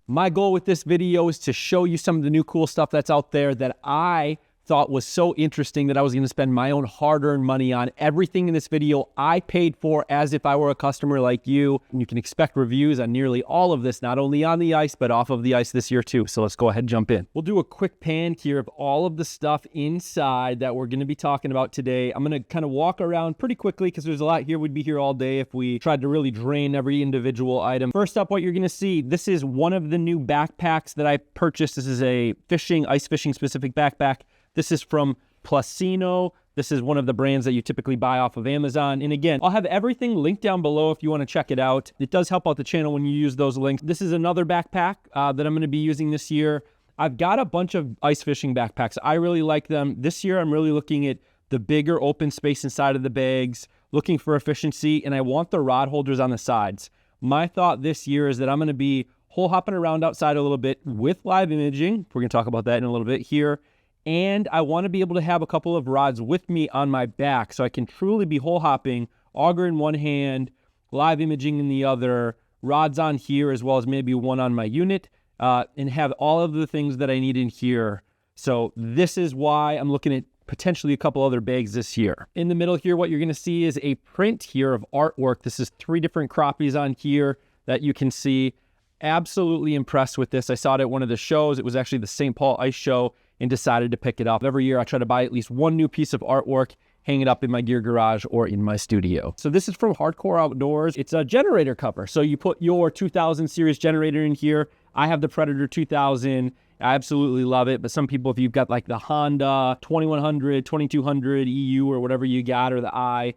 My goal with this video is to show you some of the new cool stuff that's out there that I thought was so interesting that I was going to spend my own hard-earned money on. Everything in this video I paid for as if I were a customer like you. And you can expect reviews on nearly all of this, not only on the ice, but off of the ice this year too. So let's go ahead and jump in. We'll do a quick pan here of all of the stuff inside that we're going to be talking about today. I'm going to kind of walk around pretty quickly because there's a lot here. We'd be here all day if we tried to really drain every individual item. First up, what you're going to see, this is one of the new backpacks that I purchased. This is a ice fishing specific backpack. This is from Placino. This is one of the brands that you typically buy off of Amazon. And again, I'll have everything linked down below if you want to check it out. It does help out the channel when you use those links. This is another backpack that I'm going to be using this year. I've got a bunch of ice fishing backpacks. I really like them. This year, I'm really looking at the bigger open space inside of the bags, looking for efficiency, and I want the rod holders on the sides. My thought this year is that I'm going to be hole hopping around outside a little bit with live imaging. We're going to talk about that in a little bit here. And I want to be able to have a couple of rods with me on my back so I can truly be hole hopping, auger in one hand, live imaging in the other, rods on here as well as maybe one on my unit, and have all of the things that I need in here. So this is why I'm looking at potentially a couple other bags this year. In the middle here, what you're going to see is a print here of artwork. This is 3 different crappies on here that you can see. Absolutely impressed with this. I saw it at one of the shows. It was actually the St. Paul Ice Show, and decided to pick it up. Every year I try to buy at least one new piece of artwork, hang it up in my gear garage or in my studio. So this is from Hardcore Outdoors. It's a generator cover. So you put your 2000 series generator in here. I have the Predator 2000. I absolutely love it. But some people, if you've got like the Honda 2100, 2200 EU or whatever you got, or the I,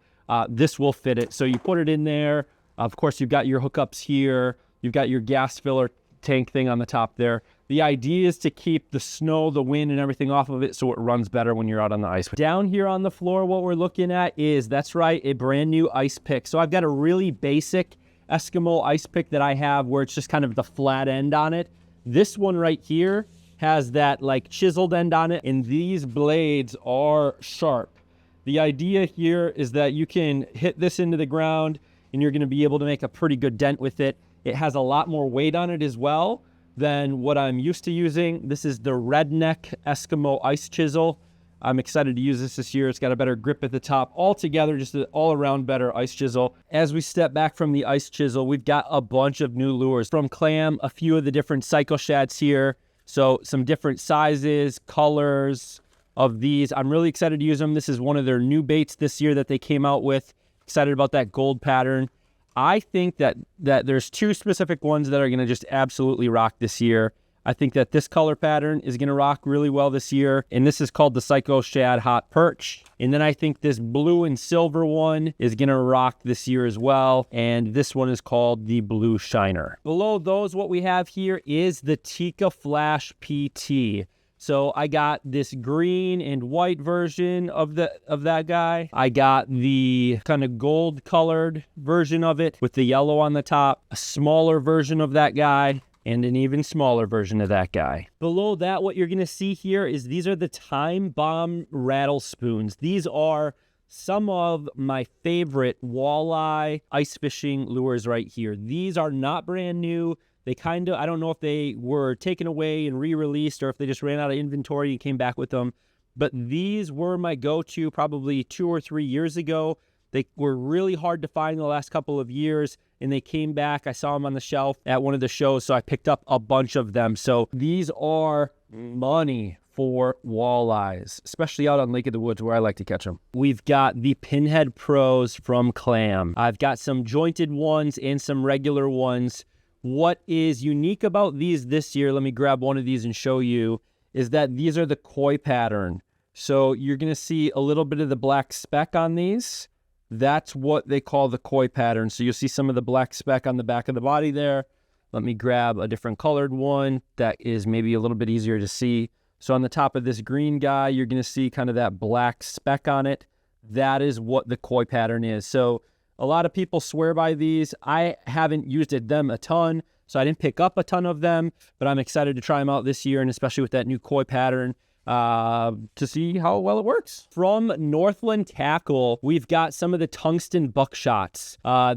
this will fit it. So you put it in there. Of course, you've got your hookups here. You've got your gas filler tank thing on the top there. The idea is to keep the snow, the wind, and everything off of it so it runs better when you're out on the ice. Down here on the floor, what we're looking at is, that's right, a brand new ice pick. So I've got a really basic Eskimo ice pick that I have where it's just kind of the flat end on it. This one right here has that like chiseled end on it, and these blades are sharp. The idea here is that you can hit this into the ground and you're going to be able to make a pretty good dent with it. It has a lot more weight on it as well than what I'm used to using. This is the Redneck Eskimo Ice Chisel. I'm excited to use this year. It's got a better grip at the top. Altogether, just an all-around better ice chisel. As we step back from the ice chisel, we've got a bunch of new lures. From Clam, a few of the different Psycho Shads here. So some different sizes, colors of these. I'm really excited to use them. This is one of their new baits this year that they came out with. Excited about that gold pattern. I think that there's 2 specific ones that are going to just absolutely rock this year. I think that this color pattern is going to rock really well this year, and this is called the Psycho Shad Hot Perch. And then I think this blue and silver one is going to rock this year as well, and this one is called the Blue Shiner. Below those, what we have here is the Tika Flash PT. So I got this green and white version of that guy. I got the kind of gold colored version of it with the yellow on the top, a smaller version of that guy, and an even smaller version of that guy. Below that, what you're going to see here is these are the Time Bomb rattle spoons. These are some of my favorite walleye ice fishing lures right here. These are not brand new. They kind of, I don't know if they were taken away and re-released or if they just ran out of inventory and came back with them. But these were my go-to probably 2 or 3 years ago. They were really hard to find the last couple of years, and they came back. I saw them on the shelf at one of the shows, so I picked up a bunch of them. So these are money for walleyes, especially out on Lake of the Woods where I like to catch them. We've got the Pinhead Pros from Clam. I've got some jointed ones and some regular ones. What is unique about these this year, let me grab one of these and show you, is that these are the koi pattern. So you're going to see a little bit of the black speck on these. That's what they call the koi pattern. So you'll see some of the black speck on the back of the body there. Let me grab a different colored one that is maybe a little bit easier to see. So on the top of this green guy, you're going to see kind of that black speck on it. That is what the koi pattern is. So a lot of people swear by these. I haven't used them a ton, so I didn't pick up a ton of them, but I'm excited to try them out this year, and especially with that new koi pattern. to see how well it works. From Northland Tackle, we've got some of the Tungsten buckshots.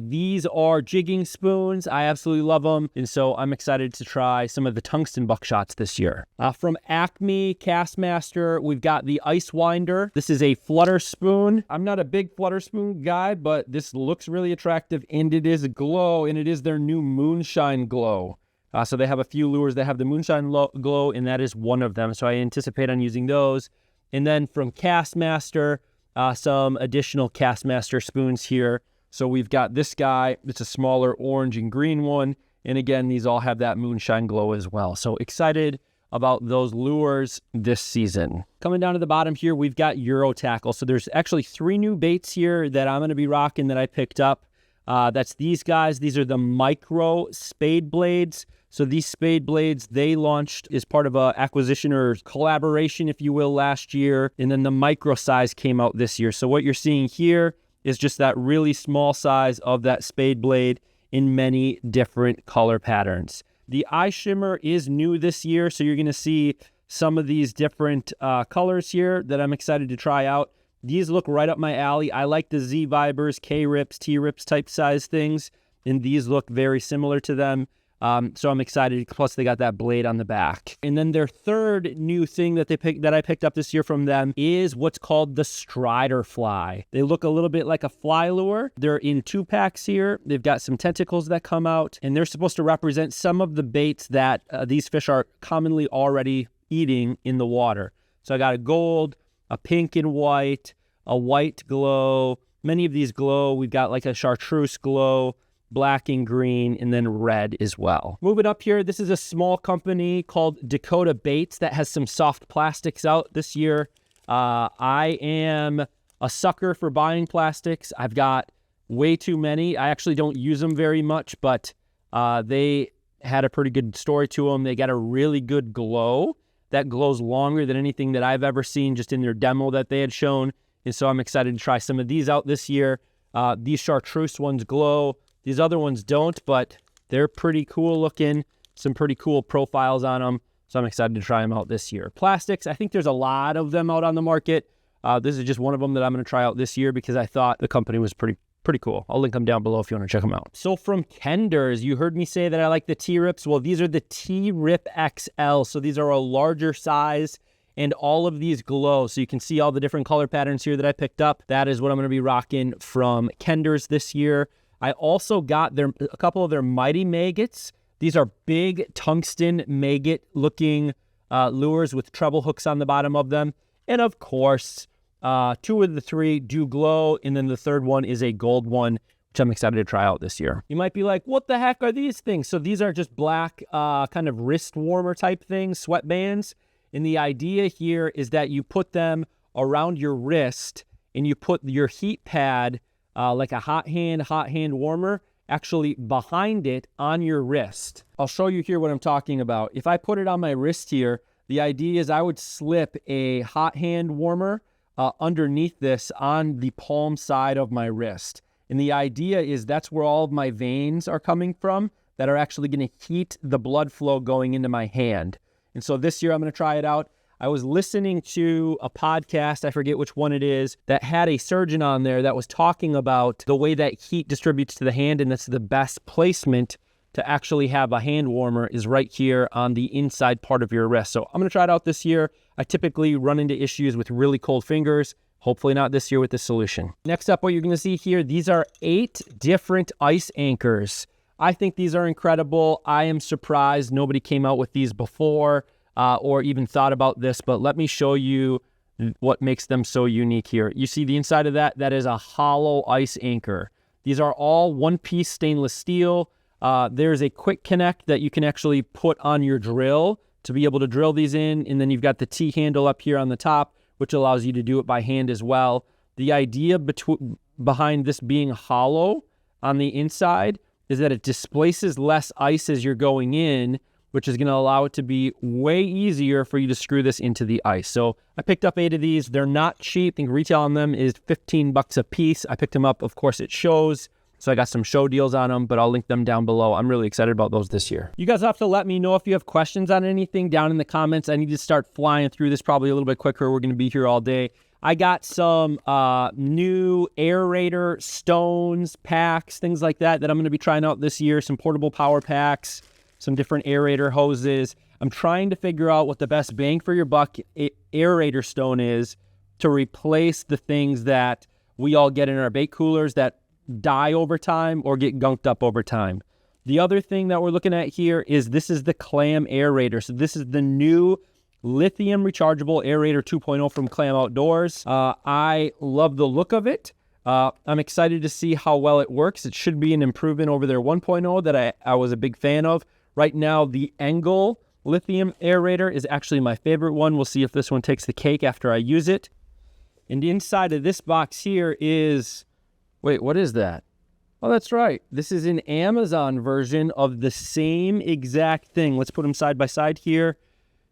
These are jigging spoons. I absolutely love them, and so I'm excited to try some of the Tungsten buckshots this year. From Acme Castmaster, we've got the Ice Winder. This is a flutter spoon. I'm not a big flutter spoon guy, but this looks really attractive, and it is glow, and it is their new Moonshine Glow. So they have a few lures that have the Moonshine Glow, and that is one of them. So I anticipate on using those. And then from Castmaster, some additional Castmaster spoons here. So we've got this guy. It's a smaller orange and green one. And again, these all have that Moonshine Glow as well. So excited about those lures this season. Coming down to the bottom here, we've got Eurotackle. So there's actually 3 new baits here that I'm going to be rocking that I picked up. That's these guys. These are the micro spade blades. So these spade blades, they launched as part of a acquisition or collaboration, if you will, last year. And then the micro size came out this year. So what you're seeing here is just that really small size of that spade blade in many different color patterns. The eye shimmer is new this year. So you're going to see some of these different colors here that I'm excited to try out. These look right up my alley. I like the Z Vibers, K Rips, T Rips type size things. And these look very similar to them. So I'm excited. Plus, they got that blade on the back. And then their third new thing that I picked up this year from them is what's called the Strider Fly. They look a little bit like a fly lure. They're in 2-packs here. They've got some tentacles that come out, and they're supposed to represent some of the baits that these fish are commonly already eating in the water. So I got a gold, a pink and white, a white glow. Many of these glow. We've got like a chartreuse glow, black and green, and then red as well. Moving up here, this is a small company called Dakota Baits that has some soft plastics out this year. I am a sucker for buying plastics. I've got way too many. I actually don't use them very much, but they had a pretty good story to them. They got a really good glow that glows longer than anything that I've ever seen just in their demo that they had shown. And so I'm excited to try some of these out this year. These chartreuse ones glow. These other ones don't, but they're pretty cool looking. Some pretty cool profiles on them. So I'm excited to try them out this year. Plastics, I think there's a lot of them out on the market. This is just one of them that I'm going to try out this year because I thought the company was pretty cool. I'll link them down below if you want to check them out. So from Kenders, you heard me say that I like the T-Rips. Well, these are the T-Rip XL. So these are a larger size, and all of these glow. So you can see all the different color patterns here that I picked up. That is what I'm going to be rocking from Kenders this year. I also got a couple of their Mighty Maggots. These are big tungsten maggot looking lures with treble hooks on the bottom of them. And of course, 2 of the 3 do glow. And then the third one is a gold one, which I'm excited to try out this year. You might be like, what the heck are these things? So these are just black kind of wrist warmer type things, sweatbands. And the idea here is that you put them around your wrist and you put your heat pad like a hot hand warmer, actually behind it on your wrist. I'll show you here what I'm talking about. If I put it on my wrist here, the idea is I would slip a hot hand warmer underneath this on the palm side of my wrist. And the idea is that's where all of my veins are coming from that are actually going to heat the blood flow going into my hand. And so this year I'm going to try it out. I was listening to a podcast, I forget which one it is, that had a surgeon on there that was talking about the way that heat distributes to the hand, and that's the best placement to actually have a hand warmer is right here on the inside part of your wrist. So I'm going to try it out this year. I typically run into issues with really cold fingers. Hopefully not this year with this solution. Next up, what you're going to see here, these are 8 different ice anchors. I think these are incredible. I am surprised nobody came out with these before. Or even thought about this, but let me show you what makes them so unique here. You see the inside of that? That is a hollow ice anchor. These are all one-piece stainless steel. There's a quick connect that you can actually put on your drill to be able to drill these in, and then you've got the T-handle up here on the top, which allows you to do it by hand as well. The idea behind this being hollow on the inside is that it displaces less ice as you're going in, which is going to allow it to be way easier for you to screw this into the ice. So I picked up 8 of these. They're not cheap. I think retail on them is $15 a piece. I picked them up. Of course, it shows So I got some show deals on them, but I'll link them down below. I'm really excited about those this year. You guys have to let me know if you have questions on anything down in the comments. I need to start flying through this probably a little bit quicker. We're going to be here all day. I got some new Aerator stones, packs, things like that I'm going to be trying out this year. Some portable power packs, some different Aerator hoses. I'm trying to figure out what the best bang for your buck Aerator stone is to replace the things that we all get in our bait coolers that die over time or get gunked up over time. The other thing that we're looking at here is this is the Clam Aerator. So this is the new lithium rechargeable Aerator 2.0 from Clam Outdoors. I love the look of it. I'm excited to see how well it works. It should be an improvement over their 1.0 that I was a big fan of. Right now, the Engel lithium Aerator is actually my favorite one. We'll see if this one takes the cake after I use it. And inside of this box here is, wait, what is that? Oh, that's right. This is an Amazon version of the same exact thing. Let's put them side by side here.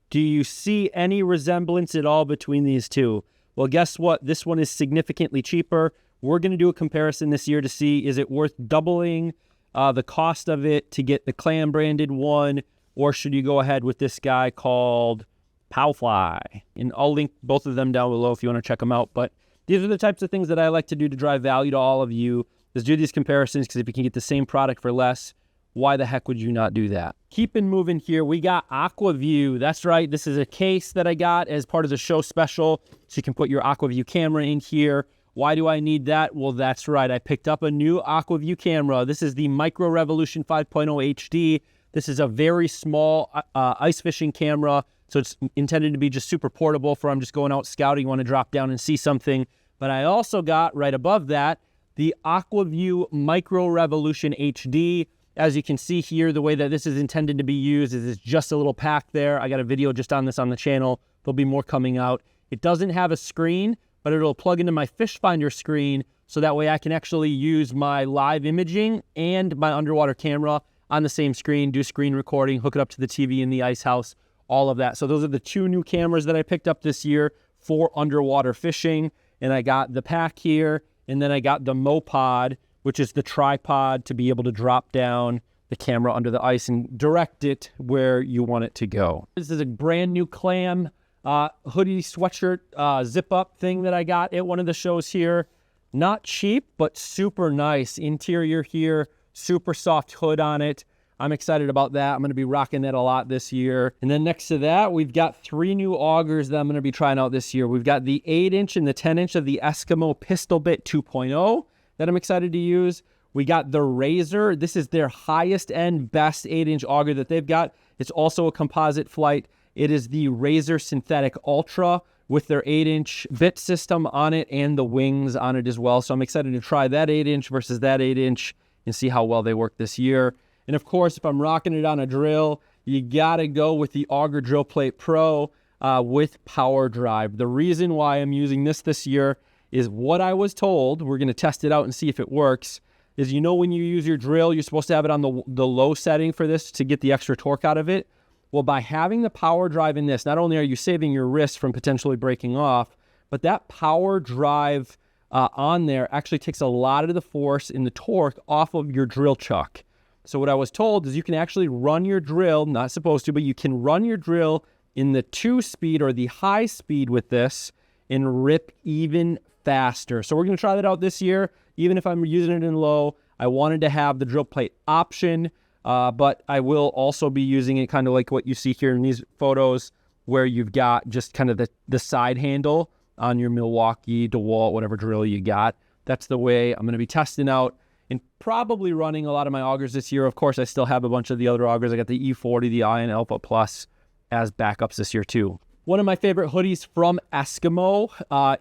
Do you see any resemblance at all between these two? Well, guess what? This one is significantly cheaper. We're going to do a comparison this year to see, is it worth doubling the cost of it to get the Clam branded one, or should you go ahead with this guy called Powfly? And I'll link both of them down below if you want to check them out. But these are the types of things that I like to do to drive value to all of you, is do these comparisons, because if you can get the same product for less, why the heck would you not do that? Keeping moving here, we got AquaView. That's right. This is a case that I got as part of the show special. So you can put your AquaView camera in here. Why do I need that? Well, that's right. I picked up a new AquaView camera. This is the Micro Revolution 5.0 HD. This is a very small ice fishing camera. So it's intended to be just super portable for I'm just going out scouting, want to drop down and see something. But I also got right above that the AquaView Micro Revolution HD. As you can see here, the way that this is intended to be used is it's just a little pack there. I got a video just on this on the channel. There'll be more coming out. It doesn't have a screen, but it'll plug into my fish finder screen, so that way I can actually use my live imaging and my underwater camera on the same screen, do screen recording, hook it up to the TV in the ice house, all of that. So those are the two new cameras that I picked up this year for underwater fishing. And I got the pack here, and then I got the Mopod, which is the tripod to be able to drop down the camera under the ice and direct it where you want it to go. This is a brand new Clam hoodie sweatshirt zip up thing that I got at one of the shows here. Not cheap, but super nice. Interior here, super soft hood on it. I'm excited about that. I'm going to be rocking that a lot this year. And then next to that, we've got 3 new augers that I'm going to be trying out this year. We've got the 8-inch and the 10-inch of the Eskimo Pistol Bit 2.0 that I'm excited to use. We got the Razor. This is their highest end, best 8-inch auger that they've got. It's also a composite flight. It is the Razor Synthetic Ultra with their 8-inch bit system on it and the wings on it as well. So I'm excited to try that 8-inch versus that 8-inch and see how well they work this year. And of course, if I'm rocking it on a drill, you gotta go with the Auger Drill Plate Pro with power drive. The reason why I'm using this year is what I was told. We're gonna test it out and see if it works. Is, you know, when you use your drill, you're supposed to have it on the low setting for this to get the extra torque out of it. Well, by having the power drive in this, not only are you saving your wrist from potentially breaking off, but that power drive on there actually takes a lot of the force and the torque off of your drill chuck. So what I was told is you can actually run your drill, not supposed to, but you can run your drill in the 2-speed or the high speed with this and rip even faster. So we're going to try that out this year. Even if I'm using it in low, I wanted to have the drill plate option, but I will also be using it kind of like what you see here in these photos, where you've got just kind of the side handle on your Milwaukee, DeWalt, whatever drill you got. That's the way I'm going to be testing out and probably running a lot of my augers this year. Of course, I still have a bunch of the other augers. I got the E40, the Ion Alpha Plus as backups this year too. One of my favorite hoodies from Eskimo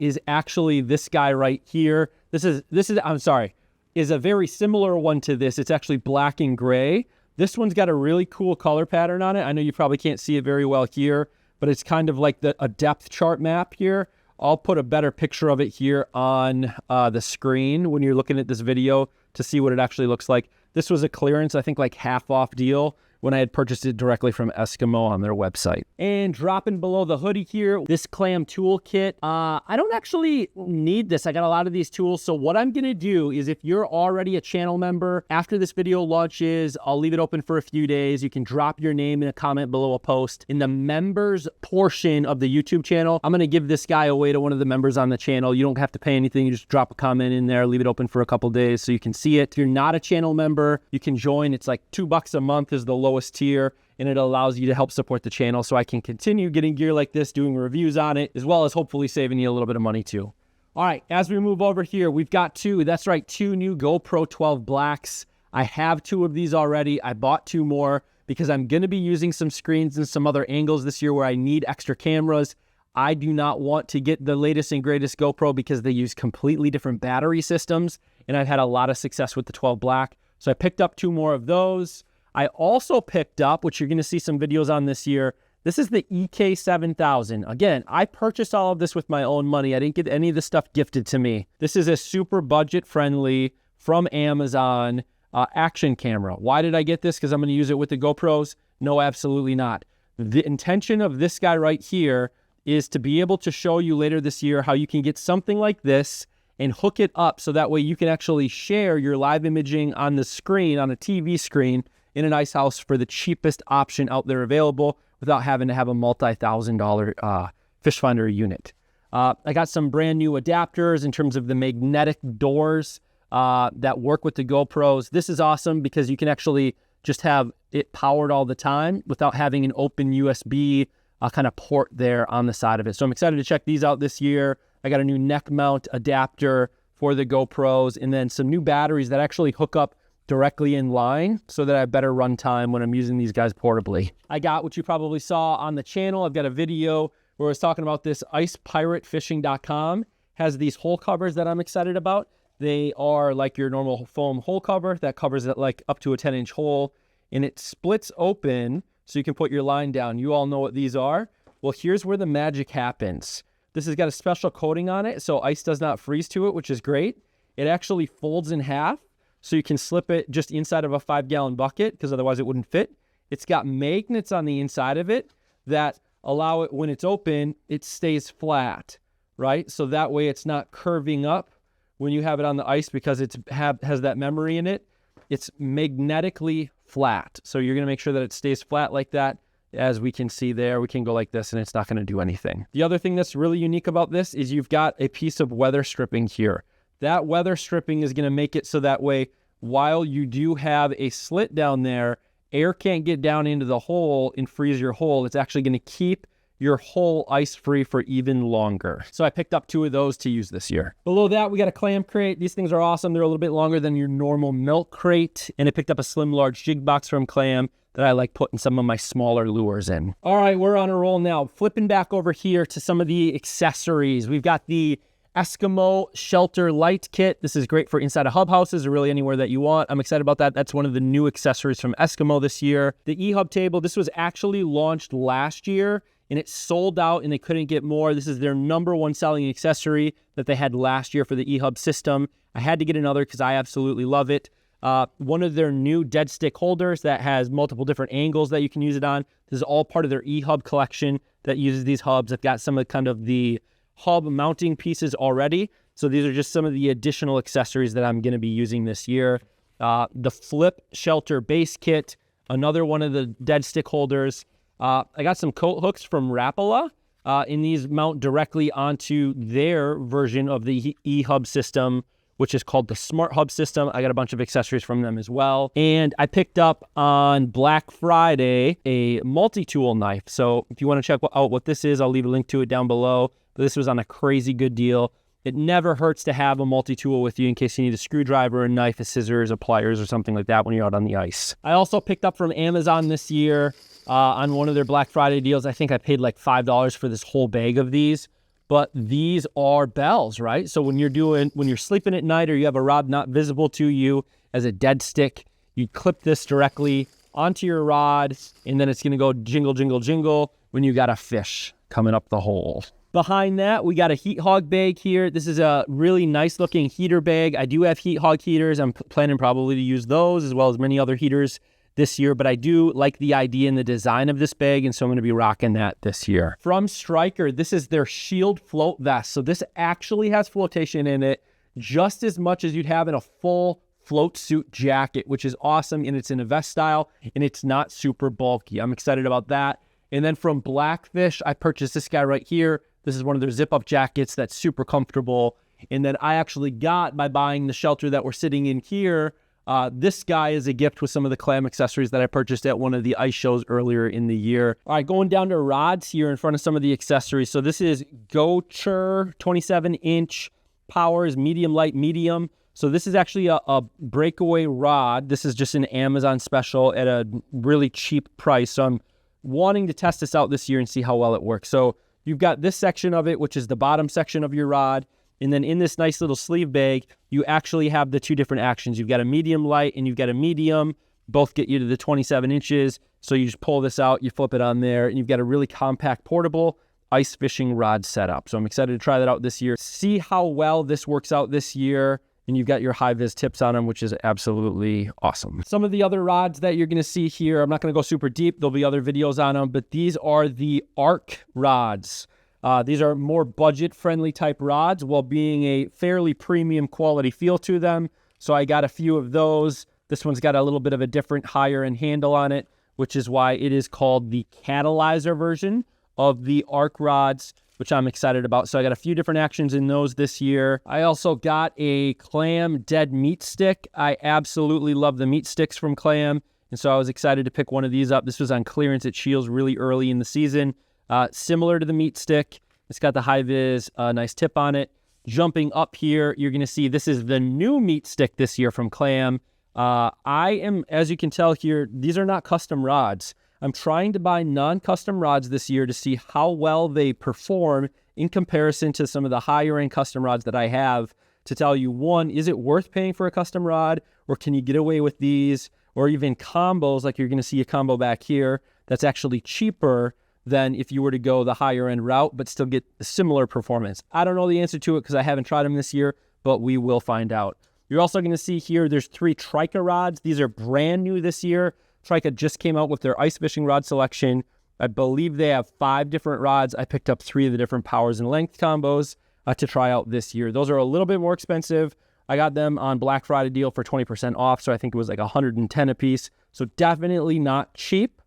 is actually this guy right here. This is a very similar one to this. It's actually black and gray. This one's got a really cool color pattern on it. I know you probably can't see it very well here, but it's kind of like a depth chart map here. I'll put a better picture of it here on the screen when you're looking at this video to see what it actually looks like. This was a clearance, I think like half off deal when I had purchased it directly from Eskimo on their website. And dropping below the hoodie here, this clam toolkit. I don't actually need this. I got a lot of these tools. So what I'm gonna do is, if you're already a channel member, after this video launches, I'll leave it open for a few days. You can drop your name in a comment below a post. In the members portion of the YouTube channel, I'm gonna give this guy away to one of the members on the channel. You don't have to pay anything. You just drop a comment in there, leave it open for a couple days so you can see it. If you're not a channel member, you can join. It's like $2 a month is the lowest tier, and it allows you to help support the channel so I can continue getting gear like this, doing reviews on it, as well as hopefully saving you a little bit of money too. All right, as we move over here, we've got two new GoPro 12 Blacks. I have 2 of these already. I bought 2 more because I'm gonna be using some screens and some other angles this year where I need extra cameras. I do not want to get the latest and greatest GoPro because they use completely different battery systems, and I've had a lot of success with the 12 Black. So I picked up 2 more of those. I also picked up, which you're going to see some videos on this year, this is the EK7000. Again, I purchased all of this with my own money. I didn't get any of this stuff gifted to me. This is a super budget-friendly, from Amazon, action camera. Why did I get this? Because I'm going to use it with the GoPros? No, absolutely not. The intention of this guy right here is to be able to show you later this year how you can get something like this and hook it up so that way you can actually share your live imaging on the screen, on a TV screen, in an ice house for the cheapest option out there available without having to have a multi-$1,000 fish finder unit. I got some brand new adapters in terms of the magnetic doors that work with the GoPros. This is awesome because you can actually just have it powered all the time without having an open USB kind of port there on the side of it. So I'm excited to check these out this year. I got a new neck mount adapter for the GoPros, and then some new batteries that actually hook up directly in line so that I have better run time when I'm using these guys portably. I got what you probably saw on the channel. I've got a video where I was talking about this. icepiratefishing.com has these hole covers that I'm excited about. They are like your normal foam hole cover that covers it like up to a 10-inch hole, and it splits open so you can put your line down. You all know what these are. Well, here's where the magic happens. This has got a special coating on it so ice does not freeze to it, which is great. It actually folds in half, so you can slip it just inside of a 5-gallon bucket because otherwise it wouldn't fit. It's got magnets on the inside of it that allow it, when it's open, it stays flat, right? So that way it's not curving up when you have it on the ice because it has that memory in it. It's magnetically flat. So you're going to make sure that it stays flat like that. As we can see there, we can go like this and it's not going to do anything. The other thing that's really unique about this is you've got a piece of weather stripping here. That weather stripping is going to make it so that way, while you do have a slit down there, air can't get down into the hole and freeze your hole. It's actually going to keep your hole ice free for even longer. So I picked up 2 of those to use this year. Below that, we got a clam crate. These things are awesome. They're a little bit longer than your normal milk crate. And I picked up a slim large jig box from Clam that I like putting some of my smaller lures in. All right, we're on a roll now. Flipping back over here to some of the accessories. We've got the Eskimo shelter light kit. This is great for inside of hub houses or really anywhere that you want. I'm excited about that. That's one of the new accessories from Eskimo this year. The E-Hub table, this was actually launched last year and it sold out and they couldn't get more. This is their #1 selling accessory that they had last year for the E-Hub system. I had to get another because I absolutely love it. One of their new dead stick holders that has multiple different angles that you can use it on. This is all part of their E-Hub collection that uses these hubs. I've got some of kind of the hub mounting pieces already. So these are just some of the additional accessories that I'm going to be using this year. The flip shelter base kit, another one of the dead stick holders. I got some coat hooks from Rapala, and these mount directly onto their version of the E-Hub system, which is called the Smart Hub system. I got a bunch of accessories from them as well. And I picked up on Black Friday a multi-tool knife. So if you want to check out what this is, I'll leave a link to it down below. But this was on a crazy good deal. It never hurts to have a multi-tool with you in case you need a screwdriver, a knife, a scissors, a pliers, or something like that when you're out on the ice. I also picked up from Amazon this year on one of their Black Friday deals. I think I paid like $5 for this whole bag of these. But these are bells, right? So when you're sleeping at night or you have a rod not visible to you as a dead stick, you clip this directly onto your rod, and then it's gonna go jingle, jingle, jingle when you got a fish coming up the hole. Behind that, we got a heat hog bag here. This is a really nice looking heater bag. I do have heat hog heaters. I'm planning probably to use those as well as many other heaters this year, but I do like the idea and the design of this bag, and so I'm going to be rocking that this year. From Striker, this is their Shield Float Vest. So this actually has flotation in it, just as much as you'd have in a full float suit jacket, which is awesome, and it's in a vest style, and it's not super bulky. I'm excited about that. And then from Blackfish, I purchased this guy right here. This is one of their zip-up jackets that's super comfortable. And then I actually got, by buying the shelter that we're sitting in here, this guy is a gift with some of the clam accessories that I purchased at one of the ice shows earlier in the year. All right, going down to rods here in front of some of the accessories. So this is Gocher 27-inch powers, medium, light, medium. So this is actually a breakaway rod. This is just an Amazon special at a really cheap price. So I'm wanting to test this out this year and see how well it works. So you've got this section of it, which is the bottom section of your rod. And then in this nice little sleeve bag, you actually have the two different actions. You've got a medium light and you've got a medium. Both get you to the 27 inches. So you just pull this out, you flip it on there, and you've got a really compact, portable ice fishing rod setup. So I'm excited to try that out this year. See how well this works out this year. And you've got your high-vis tips on them, which is absolutely awesome. Some of the other rods that you're going to see here, I'm not going to go super deep. There'll be other videos on them, but these are the Arc rods. These are more budget-friendly type rods while being a fairly premium quality feel to them. So I got a few of those. This one's got a little bit of a different higher-end handle on it, which is why it is called the Catalyzer version of the Arc rods, which I'm excited about. So I got a few different actions in those this year. I also got a Clam dead meat stick. I absolutely love the meat sticks from Clam, and so I was excited to pick one of these up. This was on clearance at Shields really early in the season. Similar to the meat stick. It's got the high-vis nice tip on it. Jumping up here, you're going to see this is the new meat stick this year from Clam. I am, as you can tell here, these are not custom rods. I'm trying to buy non-custom rods this year to see how well they perform in comparison to some of the higher-end custom rods that I have, to tell you, one, is it worth paying for a custom rod, or can you get away with these, or even combos, like you're going to see a combo back here, that's actually cheaper than if you were to go the higher-end route, but still get similar performance. I don't know the answer to it because I haven't tried them this year, but we will find out. You're also going to see here, there's 3 Tria rods. These are brand new this year. Tria just came out with their ice fishing rod selection. I believe they have 5 different rods. I picked up 3 of the different powers and length combos to try out this year. Those are a little bit more expensive. I got them on Black Friday deal for 20% off, so I think it was like $110 a piece. So definitely not cheap.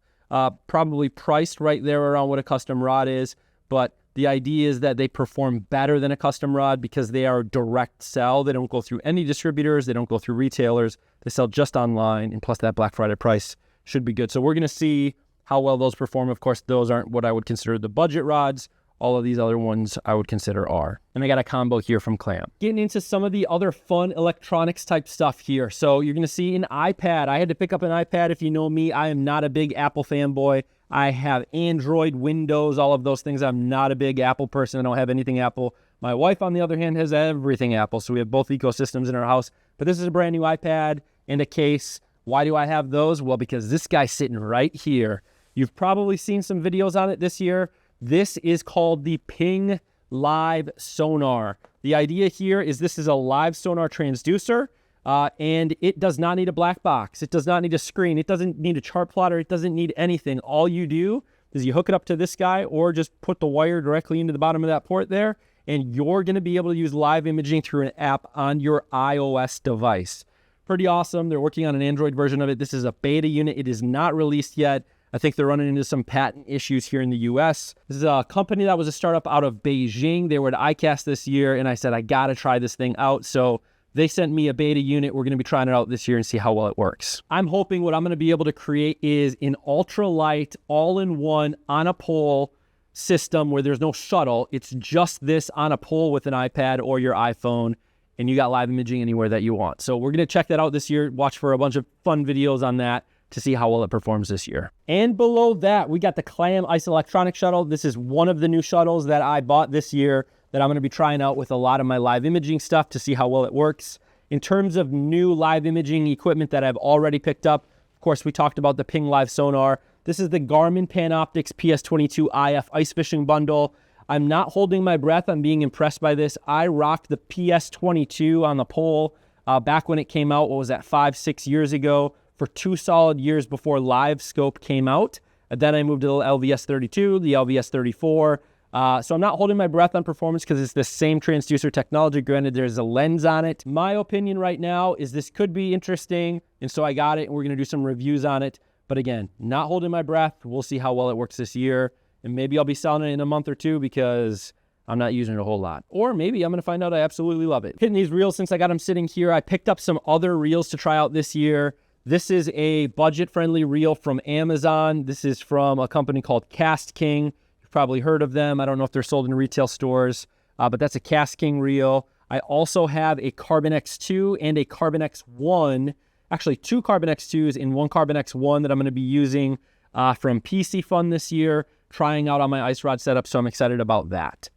Probably priced right there around what a custom rod is, but the idea is that they perform better than a custom rod because they are direct sell. They don't go through any distributors. They don't go through retailers. They sell just online, and plus that Black Friday price should be good. So we're going to see how well those perform. Of course, those aren't what I would consider the budget rods. All of these other ones I would consider are. And I got a combo here from Clam. Getting into some of the other fun electronics type stuff here. So you're going to see an iPad. I had to pick up an iPad. If you know me, I am not a big Apple fanboy. I have Android, Windows, all of those things. I'm not a big Apple person. I don't have anything Apple. My wife, on the other hand, has everything Apple. So we have both ecosystems in our house. But this is a brand new iPad and a case. Why do I have those? Well, because this guy's sitting right here. You've probably seen some videos on it this year. This is called the Ping Live Sonar. The idea here is this is a live sonar transducer, and it does not need a black box. It does not need a screen. It doesn't need a chart plotter. It doesn't need anything. All you do is you hook it up to this guy or just put the wire directly into the bottom of that port there, and you're going to be able to use live imaging through an app on your iOS device. Pretty awesome. They're working on an Android version of it. This is a beta unit. It is not released yet. I think they're running into some patent issues here in the US. This is a company that was a startup out of Beijing. They were at ICAST this year, and I said, I got to try this thing out. So they sent me a beta unit. We're going to be trying it out this year and see how well it works. I'm hoping what I'm going to be able to create is an ultralight, all-in-one, on a pole system where there's no shuttle. It's just this on a pole with an iPad or your iPhone, and you got live imaging anywhere that you want. So we're going to check that out this year. Watch for a bunch of fun videos on that to see how well it performs this year. And below that, we got the Clam Ice Electronic Shuttle. This is one of the new shuttles that I bought this year that I'm going to be trying out with a lot of my live imaging stuff to see how well it works. In terms of new live imaging equipment that I've already picked up, of course, we talked about the Ping Live Sonar. This is the Garmin Panoptix PS22 IF Ice Fishing Bundle. I'm not holding my breath. I'm being impressed by this. I rocked the PS22 on the pole back when it came out. What was that, 5-6 years ago? for 2 solid years before live scope came out. And then I moved to the LVS32, the LVS34. So I'm not holding my breath on performance because it's the same transducer technology. Granted, there's a lens on it. My opinion right now is this could be interesting, and so I got it, and we're going to do some reviews on it. But again, not holding my breath. We'll see how well it works this year, and maybe I'll be selling it in a month or two because I'm not using it a whole lot. Or maybe I'm going to find out I absolutely love it. Hitting these reels since I got them sitting here. I picked up some other reels to try out this year. This is a budget-friendly reel from Amazon. This is from a company called Cast King. Probably heard of them. I don't know if they're sold in retail stores, but that's a Cast King reel. I also have a Carbon X2 and a Carbon X1, actually 2 Carbon X2s and 1 Carbon X1 that I'm going to be using from PC Fun this year, trying out on my ice rod setup, so I'm excited about that.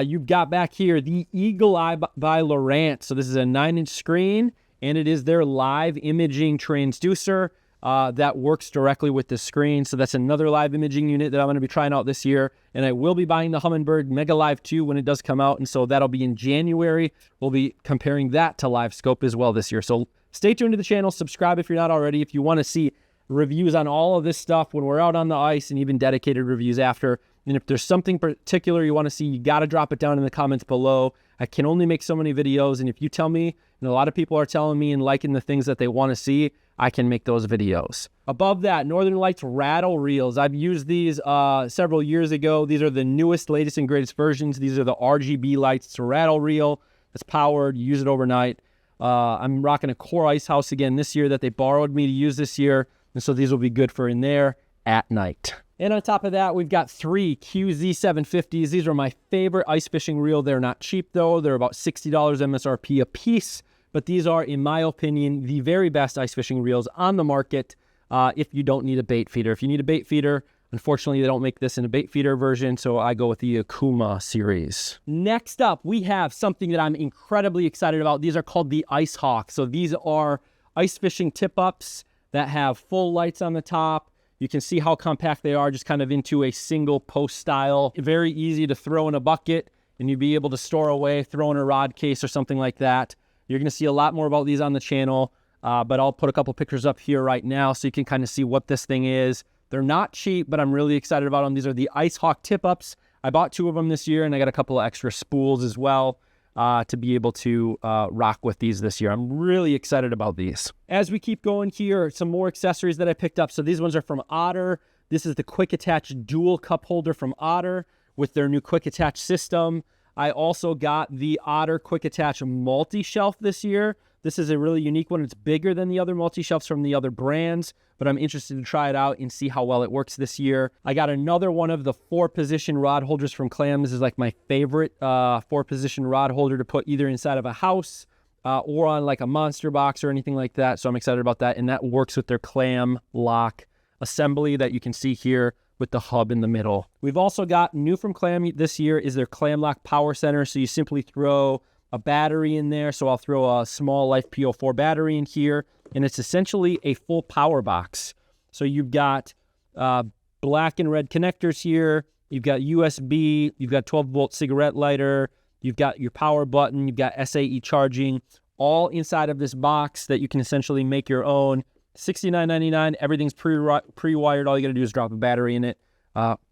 You've got back here the Eagle Eye by Lowrance. So this is a 9-inch screen, and it is their live imaging transducer. That works directly with the screen. So that's another live imaging unit that I'm going to be trying out this year. And I will be buying the Humminbird Mega Live 2 when it does come out. And so that'll be in January. We'll be comparing that to live scope as well this year. So stay tuned to the channel. Subscribe if you're not already. If you want to see reviews on all of this stuff when we're out on the ice, and even dedicated reviews after. And if there's something particular you want to see, you got to drop it down in the comments below. I can only make so many videos. And if you tell me, and a lot of people are telling me and liking the things that they want to see, I can make those videos. Above that, Northern Lights rattle reels. I've used these several years ago. These are the newest, latest, and greatest versions. These are the RGB lights. It's a rattle reel. It's powered. You use it overnight. I'm rocking a Core Ice House again this year that they borrowed me to use this year. And so these will be good for in there at night. And on top of that, we've got 3 QZ750s. These are my favorite ice fishing reel. They're not cheap, though. They're about $60 MSRP a piece. But these are, in my opinion, the very best ice fishing reels on the market if you don't need a bait feeder. If you need a bait feeder, unfortunately, they don't make this in a bait feeder version, so I go with the Akuma series. Next up, we have something that I'm incredibly excited about. These are called the Ice Hawk. So these are ice fishing tip-ups that have full lights on the top. You can see how compact they are, just kind of into a single post style. Very easy to throw in a bucket, and you'd be able to store away, throw in a rod case or something like that. You're going to see a lot more about these on the channel, but I'll put a couple pictures up here right now so you can kind of see what this thing is. They're not cheap, but I'm really excited about them. These are the Ice Hawk tip-ups. I bought 2 of them this year, and I got a couple of extra spools as well to be able to rock with these this year. I'm really excited about these. As we keep going here, some more accessories that I picked up. So these ones are from Otter. This is the quick attach dual cup holder from Otter with their new quick attach system. I also got the Otter Quick Attach multi-shelf this year. This is a really unique one. It's bigger than the other multi-shelves from the other brands, but I'm interested to try it out and see how well it works this year. I got another one of the 4-position rod holders from Clam. This is like my favorite 4-position rod holder to put either inside of a house or on like a monster box or anything like that. So I'm excited about that. And that works with their Clam lock assembly that you can see here with the hub in the middle. We've also got new from Clam this year is their Clam Lock Power Center. So you simply throw a battery in there. So I'll throw a small Life P04 battery in here, and it's essentially a full power box. So you've got black and red connectors here. You've got USB, you've got 12-volt cigarette lighter, you've got your power button, you've got SAE charging, all inside of this box that you can essentially make your own. $69.99. Everything's pre-wired. All you got to do is drop a battery in it.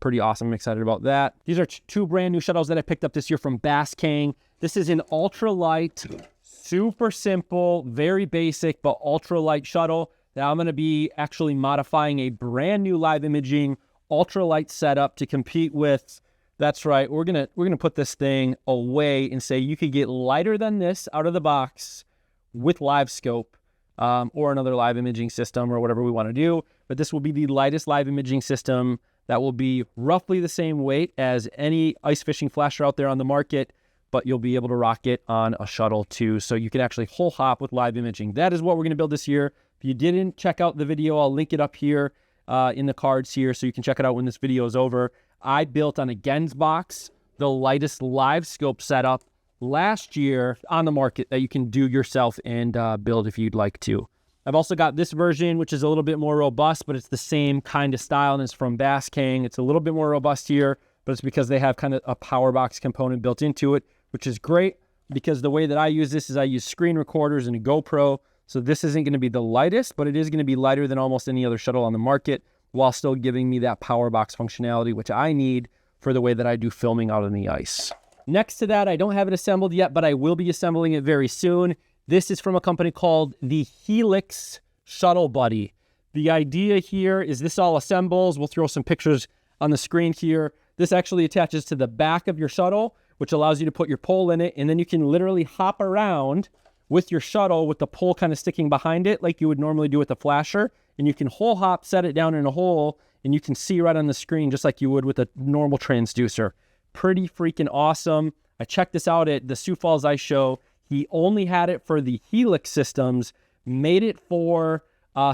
Pretty awesome. I'm excited about that. These are 2 brand new shuttles that I picked up this year from Bass King. This is an ultralight, super simple, very basic, but ultralight shuttle that I'm going to be actually modifying a brand new live imaging ultralight setup to compete with. That's right. We're gonna put this thing away and say you could get lighter than this out of the box with live scope. Or another live imaging system or whatever we want to do. But this will be the lightest live imaging system that will be roughly the same weight as any ice fishing flasher out there on the market, but you'll be able to rock it on a shuttle too. So you can actually whole hop with live imaging. That is what we're going to build this year. If you didn't check out the video, I'll link it up here in the cards here so you can check it out when this video is over. I built on a Gensbox the lightest live scope setup last year on the market that you can do yourself and build if you'd like to. I've also got this version, which is a little bit more robust, but it's the same kind of style, and it's from Bass King. It's a little bit more robust here, but it's because they have kind of a power box component built into it, which is great because the way that I use this is I use screen recorders and a GoPro. So this isn't going to be the lightest, but it is going to be lighter than almost any other shuttle on the market while still giving me that power box functionality, which I need for the way that I do filming out on the ice. Next to that, I don't have it assembled yet, but I will be assembling it very soon. This is from a company called the Helix Shuttle Buddy. The idea here is this all assembles. We'll throw some pictures on the screen here. This actually attaches to the back of your shuttle, which allows you to put your pole in it, and then you can literally hop around with your shuttle with the pole kind of sticking behind it like you would normally do with the flasher, and you can hole hop, set it down in a hole, and you can see right on the screen just like you would with a normal transducer. Pretty freaking awesome. I checked this out at the Sioux Falls Ice Show. He only had it for the Helix systems, made it for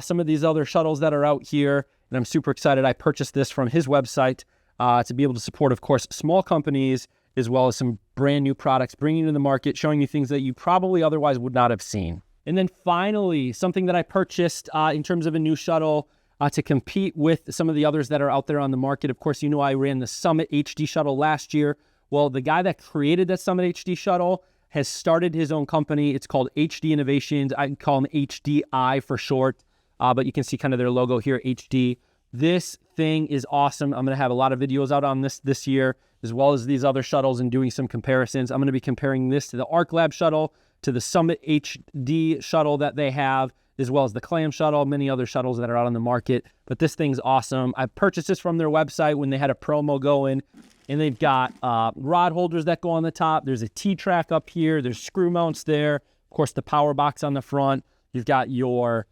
some of these other shuttles that are out here, and I'm super excited. I purchased this from his website to be able to support, of course, small companies as well as some brand new products, bringing to the market, showing you things that you probably otherwise would not have seen. And then finally, something that I purchased in terms of a new shuttle to compete with some of the others that are out there on the market. Of course, you know I ran the Summit HD shuttle last year. Well, the guy that created that Summit HD shuttle has started his own company. It's called HD Innovations. I call them HDI for short, but you can see kind of their logo here, HD. This thing is awesome. I'm going to have a lot of videos out on this year, as well as these other shuttles, and doing some comparisons. I'm going to be comparing this to the Arc Lab shuttle, to the Summit HD shuttle that they have, as well as the Clam shuttle, many other shuttles that are out on the market. But this thing's awesome. I purchased this from their website when they had a promo going, and they've got rod holders that go on the top. There's a T-track up here. There's screw mounts there. Of course, the power box on the front. You've got your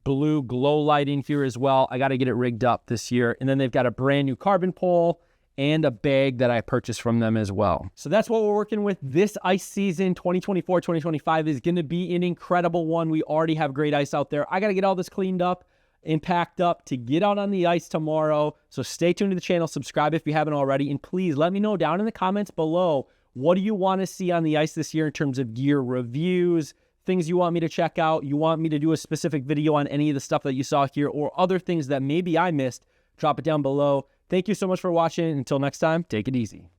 blue glow lighting here as well. I got to get it rigged up this year. And then they've got a brand new carbon pole and a bag that I purchased from them as well. So that's what we're working with this ice season. 2024-2025 is going to be an incredible one. We already have great ice out there. I got to get all this cleaned up and packed up to get out on the ice tomorrow. So stay tuned to the channel, subscribe if you haven't already, and please let me know down in the comments below, what do you want to see on the ice this year in terms of gear reviews, things you want me to check out, you want me to do a specific video on any of the stuff that you saw here, or other things that maybe I missed. Drop it down below. Thank you so much for watching. Until next time, take it easy.